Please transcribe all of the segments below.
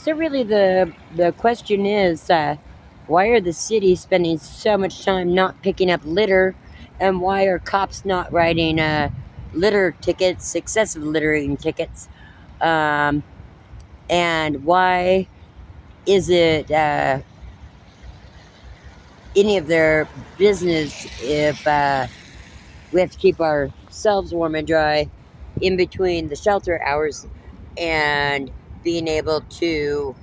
So really, the question is, why are the cities spending so much time not picking up litter, and why are cops not writing litter tickets, excessive littering tickets, um, and why is it any of their business if we have to keep ourselves warm and dry in between the shelter hours and being able to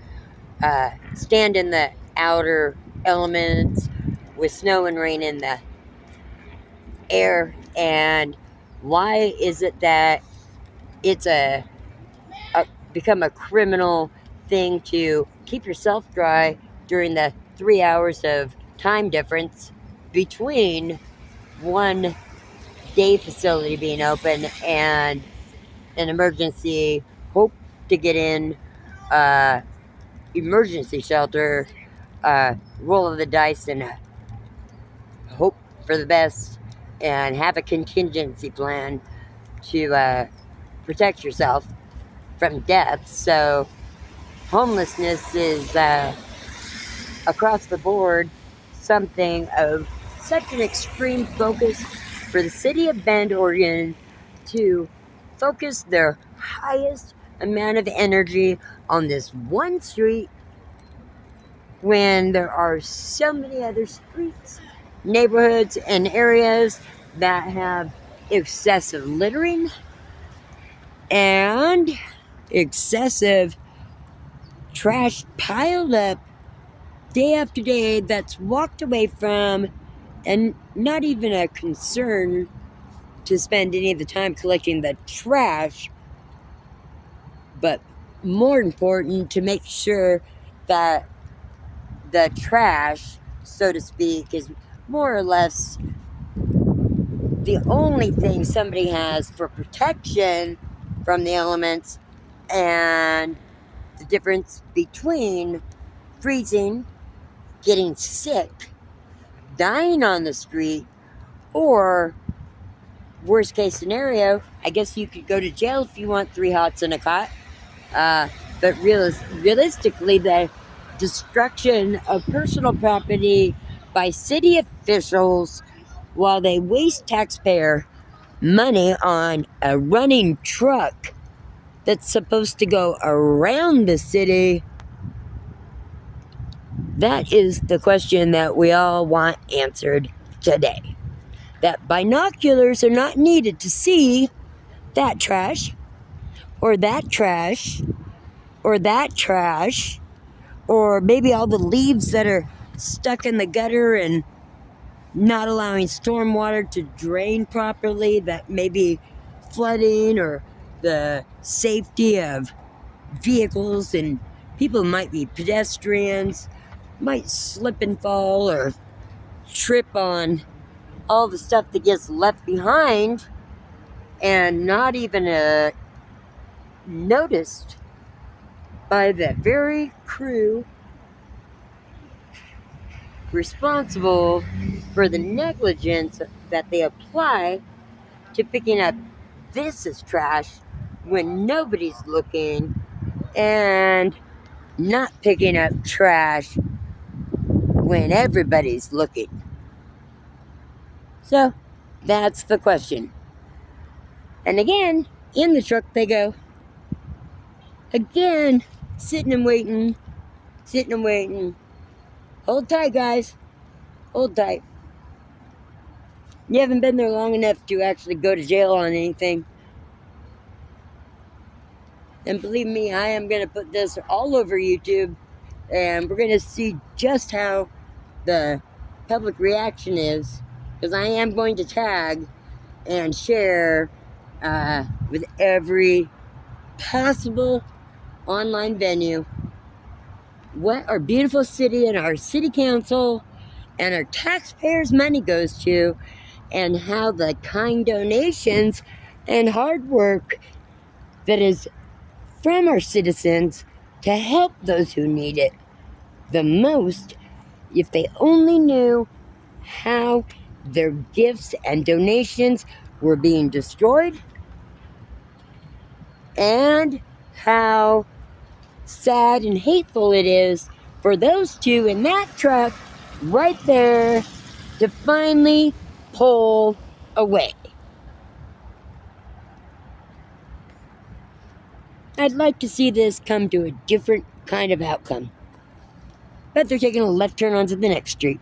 stand in the outer elements with snow and rain in the air? And why is it that it's a become a criminal thing to keep yourself dry during the 3 hours of time difference between one day facility being open and an emergency hope to get in uh, emergency shelter, roll of the dice and hope for the best and have a contingency plan to protect yourself from death. So homelessness is across the board something of such an extreme focus for the city of Bend, Oregon, to focus their highest amount of energy on this one street when there are so many other streets, neighborhoods, and areas that have excessive littering and excessive trash piled up day after day that's walked away from, and not even a concern to spend any of the time collecting the trash, but more important to make sure that the trash, so to speak, is more or less the only thing somebody has for protection from the elements, and the difference between freezing, getting sick, dying on the street, or worst case scenario, I guess you could go to jail if you want 3 hots and a cot. But realistically, the destruction of personal property by city officials while they waste taxpayer money on a running truck that's supposed to go around the city, that is the question that we all want answered today. That binoculars are not needed to see that trash, or that trash, or that trash, or maybe all the leaves that are stuck in the gutter and not allowing stormwater to drain properly, that may be flooding, or the safety of vehicles, and people might be pedestrians, might slip and fall or trip on all the stuff that gets left behind and not even noticed by the very crew responsible for the negligence that they apply to picking up this as trash when nobody's looking, and not picking up trash when everybody's looking. So that's the question. And again, in the truck they go. Again, sitting and waiting, sitting and waiting. Hold tight, guys. Hold tight. You haven't been there long enough to actually go to jail on anything. And believe me, I am going to put this all over YouTube, and we're going to see just how the public reaction is, because I am going to tag and share with every possible online venue what our beautiful city and our city council and our taxpayers' money goes to, and how the kind donations and hard work that is from our citizens to help those who need it the most, if they only knew how their gifts and donations were being destroyed, and how sad and hateful it is for those two in that truck right there to finally pull away. I'd like to see this come to a different kind of outcome. But they're taking a left turn onto the next street.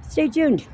Stay tuned.